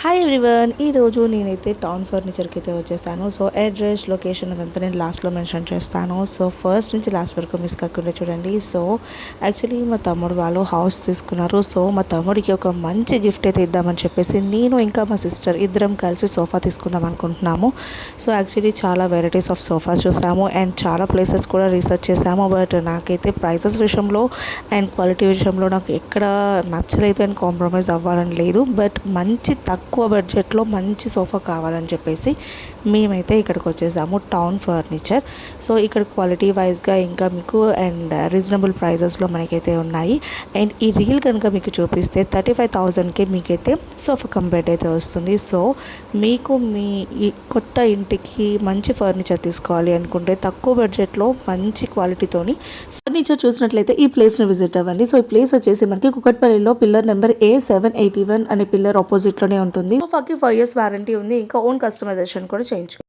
Hi everyone, ఈరోజు నేనైతే town ఫర్నిచర్కి అయితే వచ్చేసాను. సో అడ్రస్, లొకేషన్ అదంతా నేను లాస్ట్లో మెన్షన్ చేస్తాను. సో ఫస్ట్ నుంచి లాస్ట్ వరకు మిస్ కాకుండా చూడండి. సో యాక్చువల్లీ మా తమ్ముడు వాళ్ళు హౌస్ తీసుకున్నారు. సో మా తమ్ముడికి ఒక మంచి గిఫ్ట్ అయితే ఇద్దామని చెప్పేసి నేను ఇంకా మా సిస్టర్ ఇద్దరం కలిసి సోఫా తీసుకుందాం అనుకుంటున్నాము. సో యాక్చువల్లీ చాలా వెరైటీస్ ఆఫ్ సోఫాస్ చూసాము అండ్ చాలా ప్లేసెస్ కూడా రీసెర్చ్ చేసాము. బట్ నాకైతే ప్రైసెస్ విషయంలో అండ్ క్వాలిటీ విషయంలో నాకు ఎక్కడ నచ్చలేదు అండ్ కాంప్రమైజ్ అవ్వాలని లేదు. బట్ మంచి తక్కువ బడ్జెట్లో మంచి సోఫా కావాలని చెప్పేసి మేమైతే ఇక్కడికి వచ్చేసాము, టౌన్ ఫర్నిచర్. సో ఇక్కడ క్వాలిటీ వైజ్గా ఇంకా మీకు అండ్ రీజనబుల్ ప్రైజెస్లో మనకైతే ఉన్నాయి. అండ్ ఈ రీల్ కనుక మీకు చూపిస్తే 35,000కి మీకైతే సోఫా కమ్ బెడ్ అయితే వస్తుంది. సో మీకు మీ ఈ కొత్త ఇంటికి మంచి ఫర్నిచర్ తీసుకోవాలి అనుకుంటే తక్కువ బడ్జెట్లో మంచి క్వాలిటీతోని ఫర్నిచర్ చూసినట్లయితే ఈ ప్లేస్ని విజిట్ అవ్వండి. సో ఈ ప్లేస్ వచ్చేసి మనకి కుకట్పల్లిలో పిల్లర్ నెంబర్ A781 అనే పిల్లర్ ఆపోజిట్లోనే ఉంటుంది. సోఫాకి 5 years వారంటీ ఉంది. ఇంకా ఓన్ కస్టమైజేషన్ కూడా చేయించుకోండి.